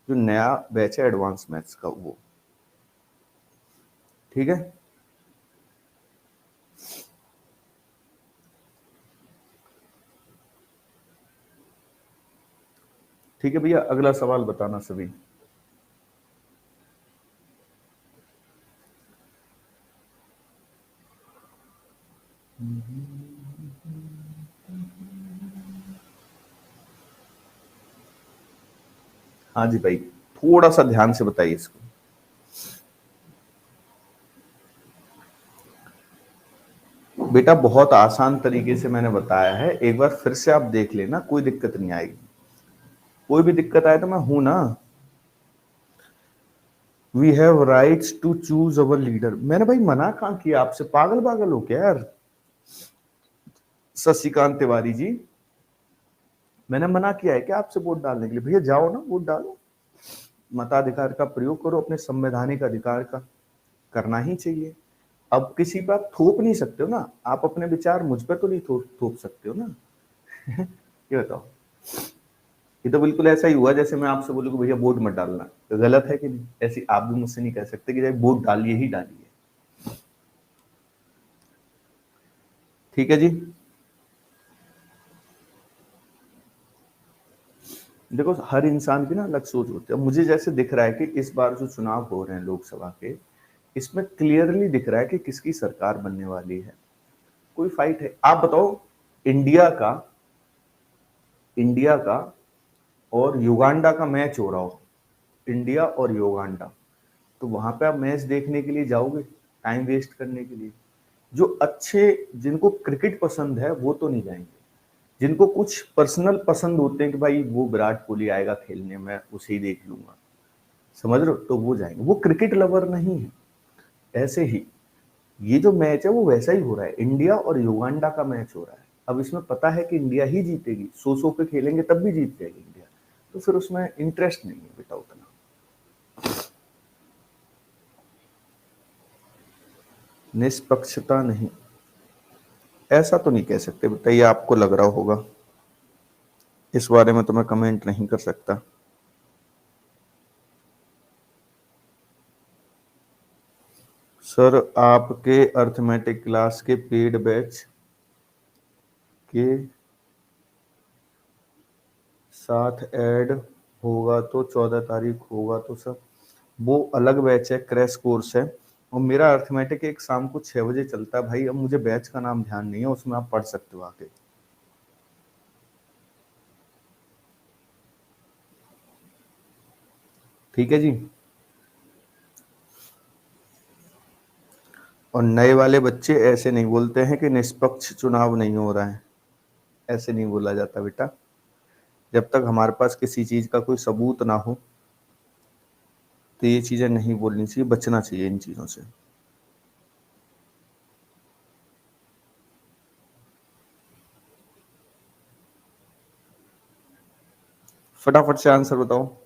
जो नया बैच है एडवांस मैथ्स का वो। ठीक है, ठीक है भैया, अगला सवाल बताना सभी। हाँ जी भाई, थोड़ा सा ध्यान से बताइए इसको। बेटा बहुत आसान तरीके से मैंने बताया है, एक बार फिर से आप देख लेना, कोई दिक्कत नहीं आएगी। कोई भी दिक्कत आए तो मैं हूं ना। We have rights to choose our leader. मैंने भाई मना कहां किया आपसे? पागल पागल हो क्या यार? शशिकांत तिवारी जी, मैंने मना किया है क्या आपसे वोट डालने के लिए? भैया जाओ ना वोट डालो, मताधिकार का प्रयोग करो, अपने संवैधानिक अधिकार का करना ही चाहिए। अब किसी पर आप थोप नहीं सकते हो ना, आप अपने विचार मुझ पर तो नहीं थोप सकते हो ना ये बताओ। ये तो बिल्कुल ऐसा ही हुआ जैसे मैं आपसे बोलूँ भैया वोट मत डालना, तो गलत है कि नहीं? ऐसी आप भी मुझसे नहीं कह सकते कि वोट डालिए ही डालिए। ठीक है जी, देखो हर इंसान की ना अलग सोच होती है। मुझे जैसे दिख रहा है कि इस बार जो चुनाव हो रहे हैं लोकसभा के, इसमें क्लियरली दिख रहा है कि किसकी सरकार बनने वाली है। कोई फाइट है? आप बताओ, इंडिया का इंडिया का और युगांडा का मैच हो रहा हो, इंडिया और युगांडा, तो वहां पे आप मैच देखने के लिए जाओगे टाइम वेस्ट करने के लिए? जो अच्छे, जिनको क्रिकेट पसंद है वो तो नहीं जाएंगे, जिनको कुछ पर्सनल पसंद होते हैं कि भाई वो विराट कोहली आएगा खेलने में उसे ही देख लूंगा, समझ रहे हो, तो वो जाएंगे। वो क्रिकेट लवर नहीं है। ऐसे ही ये जो मैच है वो वैसा ही हो रहा है, इंडिया और युगांडा का मैच हो रहा है। अब इसमें पता है कि इंडिया ही जीतेगी, 100 पे खेलेंगे तब भी जीत जाएगी इंडिया, तो फिर उसमें इंटरेस्ट नहीं है बेटा उतना। निष्पक्षता नहीं, ऐसा तो नहीं कह सकते बेटा, ये आपको लग रहा होगा, इस बारे में तो मैं कमेंट नहीं कर सकता। सर आपके अर्थमेटिक क्लास के पेड बैच के साथ ऐड होगा तो 14 तारीख होगा तो सर वो अलग बैच है, क्रैश कोर्स है। और मेरा अर्थमेटिक एक शाम को 6 बजे चलता है भाई। अब मुझे बैच का नाम ध्यान नहीं है, उसमें आप पढ़ सकते हो आके। ठीक है जी। और नए वाले बच्चे ऐसे नहीं बोलते हैं कि निष्पक्ष चुनाव नहीं हो रहा है, ऐसे नहीं बोला जाता बेटा। जब तक हमारे पास किसी चीज का कोई सबूत ना हो तो ये चीजें नहीं बोलनी चाहिए, बचना चाहिए इन चीजों से। फटाफट से आंसर बताओ।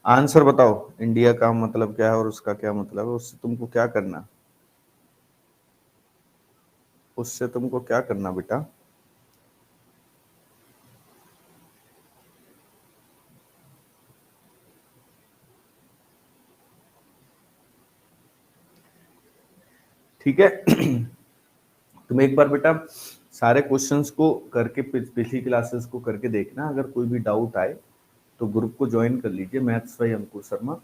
आंसर बताओ, इंडिया का मतलब क्या है और उसका क्या मतलब है, उससे तुमको क्या करना, उससे तुमको क्या करना बेटा। ठीक है। तुम एक बार बेटा सारे क्वेश्चंस को करके पिछली क्लासेस को करके देखना। अगर कोई भी डाउट आए तो ग्रुप को ज्वाइन कर लीजिए, maths by Ankur Sharma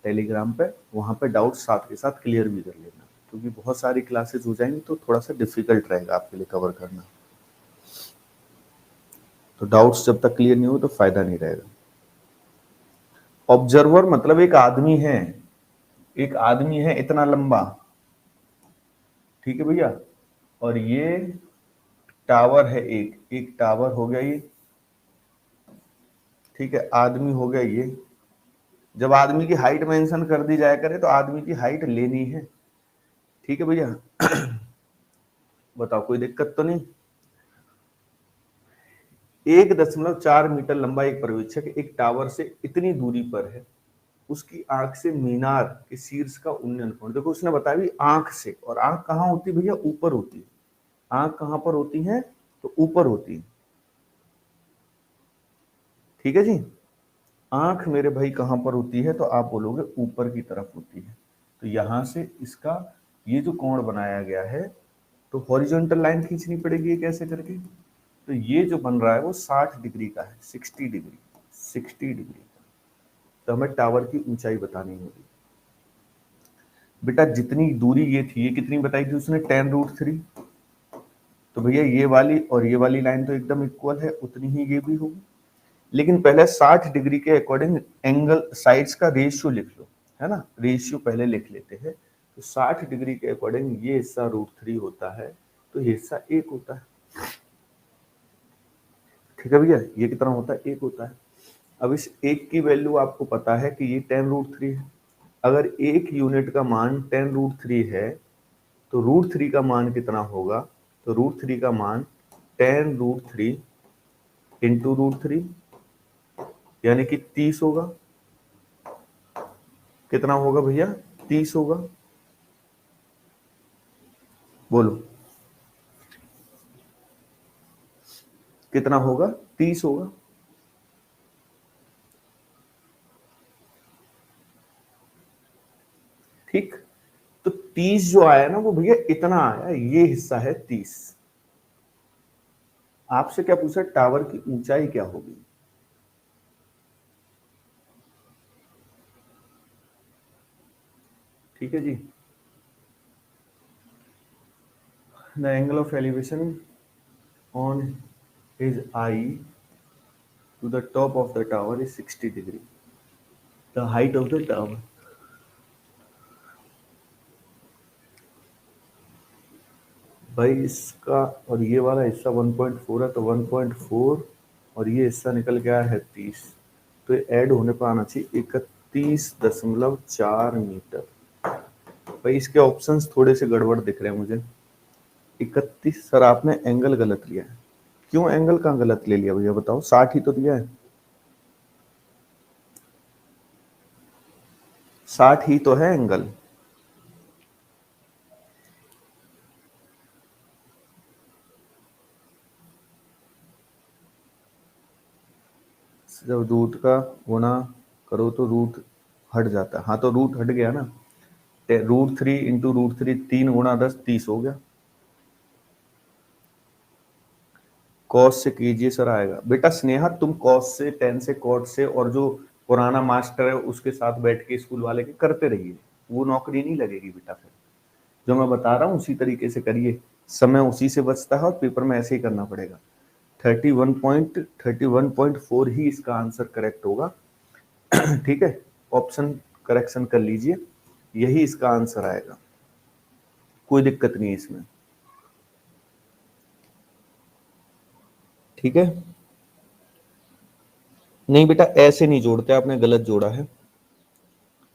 Telegram पे। वहां पे डाउट साथ के साथ क्लियर भी कर लेना, क्योंकि बहुत सारी क्लासेस हो जाएंगी तो थोड़ा सा डिफिकल्ट रहेगा आपके लिए कवर करना। तो डाउट्स जब तक क्लियर नहीं हो तो फायदा नहीं रहेगा। ऑब्जर्वर मतलब एक आदमी है, एक आदमी है इतना लंबा, ठीक है भैया। और ये टावर है, एक एक टावर हो गया ये, ठीक है। आदमी हो गया ये। जब आदमी की हाइट मेंशन कर दी जाए करे तो आदमी की हाइट लेनी है, ठीक है भैया। बताओ कोई दिक्कत तो नहीं। 1.4 मीटर लंबा एक पर्यवेक्षक एक टावर से इतनी दूरी पर है, उसकी आंख से मीनार के शीर्ष का उन्नयन कोण, देखो उसने बताया भी आंख से, और आंख कहाँ होती है भैया, ऊपर होती है। आंख कहाँ पर होती है, तो ऊपर होती है, ठीक है जी। आंख मेरे भाई कहाँ पर होती है, तो आप बोलोगे ऊपर की तरफ होती है। तो यहां से इसका ये जो कोण बनाया गया है, तो हॉरिजॉन्टल लाइन खींचनी पड़ेगी एक ऐसे करके। तो ये जो बन रहा है वो 60 डिग्री का है, 60 डिग्री, 60 डिग्री। तो हमें टावर की ऊंचाई बतानी होगी बेटा। जितनी दूरी ये थी, ये कितनी बताई थी उसने, 10√3। तो भैया ये वाली और ये वाली लाइन तो एकदम इक्वल है, उतनी ही ये भी होगी। लेकिन पहले 60 डिग्री के अकॉर्डिंग एंगल साइड्स का रेशियो लिख लो, है ना। रेशियो पहले लिख लेते हैं। तो 60 डिग्री के अकॉर्डिंग ये हिस्सा √3 होता है, तो ये हिस्सा 1 होता है, ठीक है भैया। ये कितना होता है, 1 होता है। अब इस 1 की वैल्यू आपको पता है कि ये 10√3 है। अगर 1 यूनिट का मान 10√3 है तो √3 का मान कितना होगा, तो √3 का मान 10√3 इंटू √3 यानी कि 30 होगा। कितना होगा भैया, 30 होगा। बोलो कितना होगा, 30 होगा। ठीक। तो 30 जो आया ना वो भैया इतना आया, ये हिस्सा है 30। आपसे क्या पूछा, टावर की ऊंचाई क्या होगी। ठीक है जी। The angle of elevation on his eye to the top of the tower is 60 degree. The height of the tower, भाई इसका और ये वाला हिस्सा 1.4 है, तो 1.4 और ये हिस्सा निकल गया है 30। तो ये ऐड होने पर आना चाहिए 31.4 मीटर। भाई इसके ऑप्शंस थोड़े से गड़बड़ दिख रहे हैं मुझे। 31 सर आपने एंगल गलत लिया है। क्यों एंगल का गलत ले लिया भैया बताओ, 60 ही तो दिया है, 60 ही तो है एंगल। जब रूट का गुणा करो तो रूट हट जाता है। हाँ तो रूट हट गया ना, √3 इंटू √3, 3 गुणा 10 30 हो गया। कॉस से कीजिए सर आएगा। बेटा स्नेहा तुम कॉस से, टेन से, कॉट से, और जो पुराना मास्टर है उसके साथ बैठ के स्कूल वाले के करते रहिए, वो नौकरी नहीं लगेगी बेटा। फिर जो मैं बता रहा हूँ उसी तरीके से करिए, समय उसी से बचता है और पेपर में ऐसे ही करना पड़ेगा। 31.4 ही इसका आंसर करेक्ट होगा। ठीक है, ऑप्शन करेक्शन कर लीजिए, यही इसका आंसर आएगा, कोई दिक्कत नहीं है इसमें। ठीक है, नहीं बेटा ऐसे नहीं जोड़ते, आपने गलत जोड़ा है,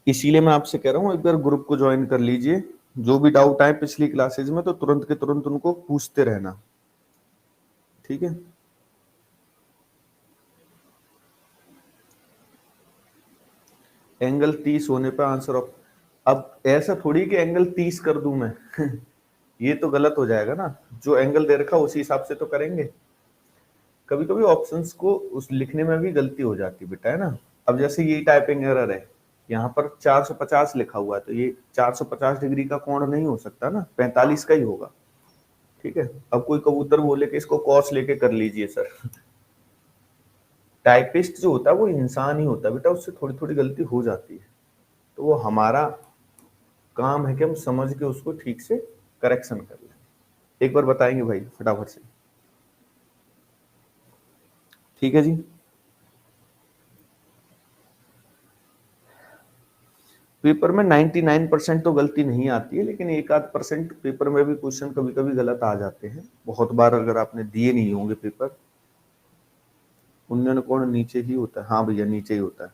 इसीलिए मैं आपसे कह रहा हूँ एक बार ग्रुप को ज्वाइन कर लीजिए। जो भी डाउट आए पिछली क्लासेज में तो तुरंत के तुरंत उनको पूछते रहना। ठीक है, एंगल 30 होने पे आंसर ऑफ, अब ऐसा थोड़ी कि एंगल 30 कर दूं मैं ये तो गलत हो जाएगा ना, जो एंगल दे रखा उसी हिसाब से तो करेंगे। कभी कभी ऑप्शंस को उस लिखने में भी गलती हो जाती बेटा, है ना। अब जैसे ये टाइपिंग एरर है, यहाँ पर 450 लिखा हुआ है, तो ये 450 डिग्री का कोण नहीं हो सकता ना, 45 का ही होगा। ठीक है, अब कोई कबूतर बोले कि इसको कॉस लेके कर लीजिए सर, टाइपिस्ट जो होता है वो इंसान ही होता है बेटा, उससे थोड़ी थोड़ी गलती हो जाती है, तो वो हमारा काम है कि हम समझ के उसको ठीक से करेक्शन कर लें। एक बार बताएंगे भाई फटाफट से। ठीक है जी, पेपर में 99% तो गलती नहीं आती है, लेकिन एक आध परसेंट पेपर में भी क्वेश्चन कभी कभी गलत आ जाते हैं। बहुत बार अगर आपने दिए नहीं होंगे पेपर, उन्नयन कोण नीचे ही होता है। हाँ भैया नीचे ही होता है।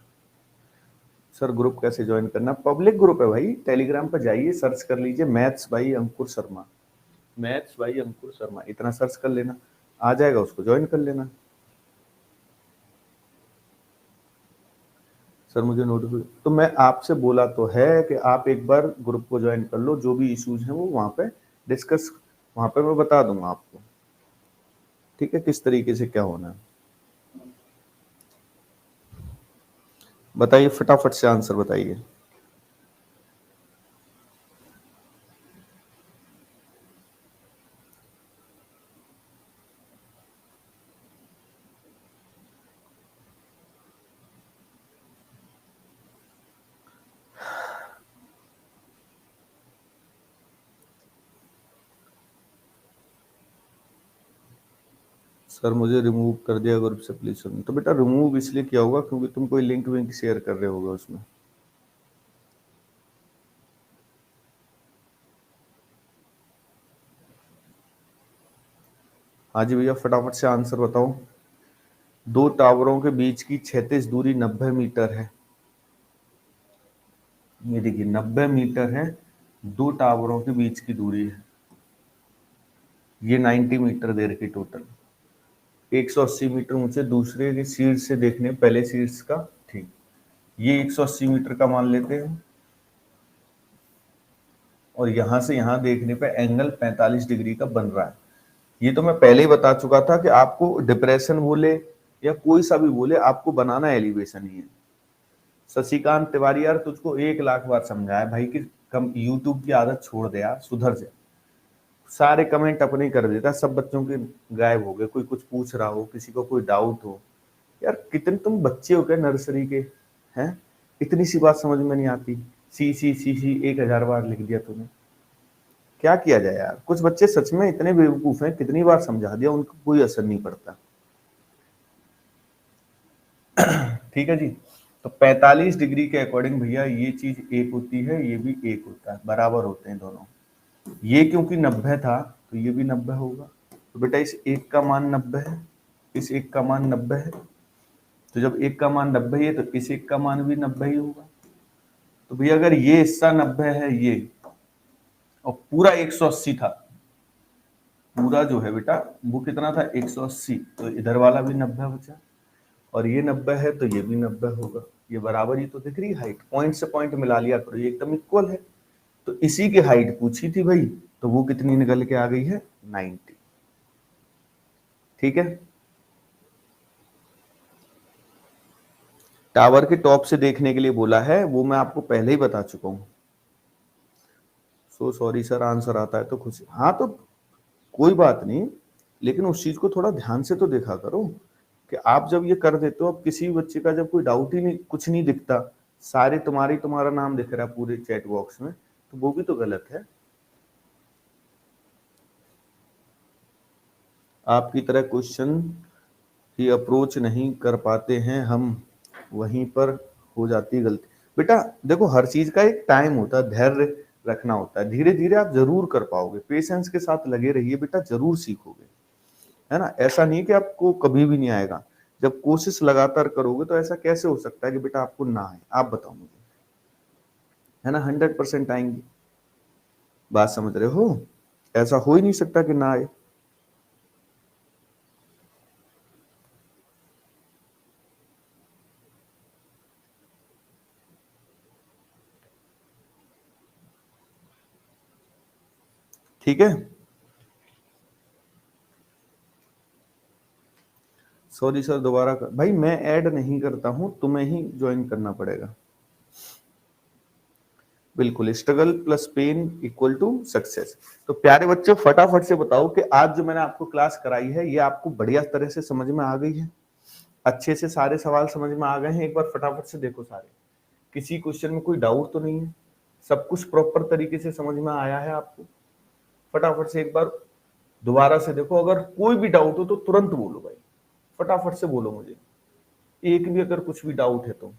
सर ग्रुप कैसे ज्वाइन करना? पब्लिक ग्रुप है भाई, टेलीग्राम पर जाइए, सर्च कर लीजिए maths by Ankur Sharma, maths by Ankur Sharma, इतना सर्च कर लेना, आ जाएगा, उसको ज्वाइन कर लेना। सर मुझे नोटिफिकेशन, तो मैं आपसे बोला तो है कि आप एक बार ग्रुप को ज्वाइन कर लो, जो भी इश्यूज हैं वो वहां पे डिस्कस, वहां पे मैं बता दूंगा आपको, ठीक है, किस तरीके से क्या होना है। बताइए फटाफट से आंसर बताइए। सर मुझे रिमूव कर दिया ग्रुप से प्लीज। तो बेटा रिमूव इसलिए किया होगा क्योंकि तुम कोई लिंक विंक शेयर कर रहे होगे उसमें। हाँ जी भैया फटाफट से आंसर बताओ। दो टावरों के बीच की क्षैतिज दूरी 90 मीटर है। ये देखिए 90 मीटर है, दो टावरों के बीच की दूरी है, ये 90 मीटर दे रखी टोटल। 180 मीटर ऊंचे दूसरे के शीर्ष से देखने पहले शीर्ष का, ठीक, ये 180 मीटर का मान लेते हैं, और यहां से यहां देखने पे एंगल 45 डिग्री का बन रहा है। ये तो मैं पहले ही बता चुका था कि आपको डिप्रेशन बोले या कोई सा भी बोले, आपको बनाना एलिवेशन ही है। शशिकांत तिवारी यार तुझको 1 लाख बार समझाया भाई कि कम यूट्यूब की आदत छोड़ दे यार, सुधर जा। सारे कमेंट अपने ही कर देता, सब बच्चों के गायब हो गए, कोई कुछ पूछ रहा हो, किसी को कोई डाउट हो। यार कितने तुम बच्चे हो क्या नर्सरी के, हैं, इतनी सी बात समझ में नहीं आती, सी 1000 बार लिख दिया तूने, क्या किया जाए यार। कुछ बच्चे सच में इतने बेवकूफ हैं, कितनी बार समझा दिया उनको कोई असर नहीं पड़ता। ठीक है जी, तो 45 डिग्री के अकॉर्डिंग भैया ये चीज एक होती है, ये भी एक होता है, बराबर होते हैं दोनों। ये क्योंकि 90 था तो ये भी 90 होगा, तो बेटा इस एक का मान 90 है, इस एक का मान 90 है, तो जब एक का मान 90 है तो इस एक का मान भी 90 ही होगा। तो भैया अगर ये हिस्सा 90 है ये, और पूरा 180 था, पूरा जो है बेटा वो कितना था 180, तो इधर वाला भी 90 बचा, और ये 90 है तो ये भी 90 होगा। ये बराबर ही तो दिख रही हाइट, पॉइंट से पॉइंट मिला लिया करो, ये एकदम इक्वल है। तो इसी की हाइट पूछी थी भाई, तो वो कितनी निकल के आ गई है 90। ठीक है, टावर के टॉप से देखने के लिए बोला है, वो मैं आपको पहले ही बता चुका हूँ। सो सॉरी सर, आंसर आता है तो खुशी। हाँ तो कोई बात नहीं, लेकिन उस चीज को थोड़ा ध्यान से तो देखा करो कि आप जब ये कर देते हो, अब किसी भी बच्चे का जब कोई डाउट ही नहीं, कुछ नहीं दिखता, सारे तुम्हारा नाम दिख रहा है पूरे चैट बॉक्स में, तो वो भी तो गलत है। आपकी तरह क्वेश्चन ही अप्रोच नहीं कर पाते हैं हम, वहीं पर हो जाती है गलती। बेटा देखो, हर चीज का एक टाइम होता है, धैर्य रखना होता है, धीरे धीरे आप जरूर कर पाओगे, पेशेंस के साथ लगे रहिए बेटा, जरूर सीखोगे, है ना। ऐसा नहीं कि आपको कभी भी नहीं आएगा, जब कोशिश लगातार करोगे तो ऐसा कैसे हो सकता है कि बेटा आपको ना आए, आप बताओ मुझे, है ना। 100% आएंगे, बात समझ रहे हो, ऐसा हो ही नहीं सकता कि ना आए। ठीक है, सॉरी सर दोबारा कर, भाई मैं ऐड नहीं करता हूं, तुम्हें ही ज्वाइन करना पड़ेगा। बिल्कुल, struggle plus pain equal to success. तो प्यारे बच्चों, फटाफट से बताओ कि आज जो मैंने आपको क्लास कराई है, ये आपको बढ़िया तरह से समझ में आ गई है, अच्छे से सारे सवाल समझ में आ गए हैं। एक बार फटाफट से देखो सारे, किसी क्वेश्चन में कोई डाउट तो नहीं है, सब कुछ प्रॉपर तरीके से समझ में आया है आपको। फटाफट से एक बार दोबारा से देखो, अगर कोई भी डाउट हो तो तुरंत बोलो भाई, फटाफट से बोलो मुझे, एक भी अगर कुछ भी डाउट है तो,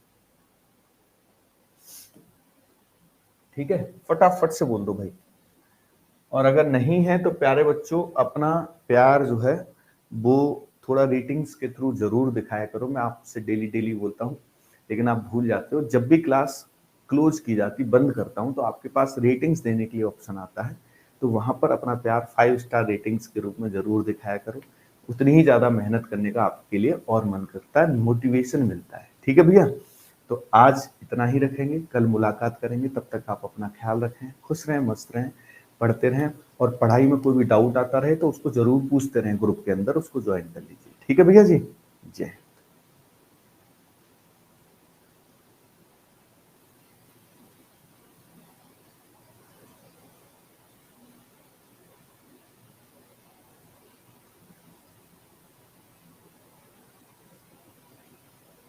ठीक है, फटाफट से बोल दो भाई। और अगर नहीं है तो प्यारे बच्चों, अपना प्यार जो है वो थोड़ा रेटिंग्स के थ्रू जरूर दिखाया करो। मैं आपसे डेली डेली बोलता हूँ, लेकिन आप भूल जाते हो। जब भी क्लास क्लोज की जाती, बंद करता हूँ, तो आपके पास रेटिंग्स देने के लिए ऑप्शन आता है, तो वहां पर अपना प्यार 5 स्टार रेटिंग्स के रूप में जरूर दिखाया करो। उतनी ही ज्यादा मेहनत करने का आपके लिए और मन करता है, मोटिवेशन मिलता है। ठीक है भैया, तो आज इतना ही रखेंगे, कल मुलाकात करेंगे। तब तक आप अपना ख्याल रखें, खुश रहें, मस्त रहें, पढ़ते रहें, और पढ़ाई में कोई भी डाउट आता रहे तो उसको जरूर पूछते रहें, ग्रुप के अंदर उसको ज्वाइन कर लीजिए। ठीक है भैया जी, जय।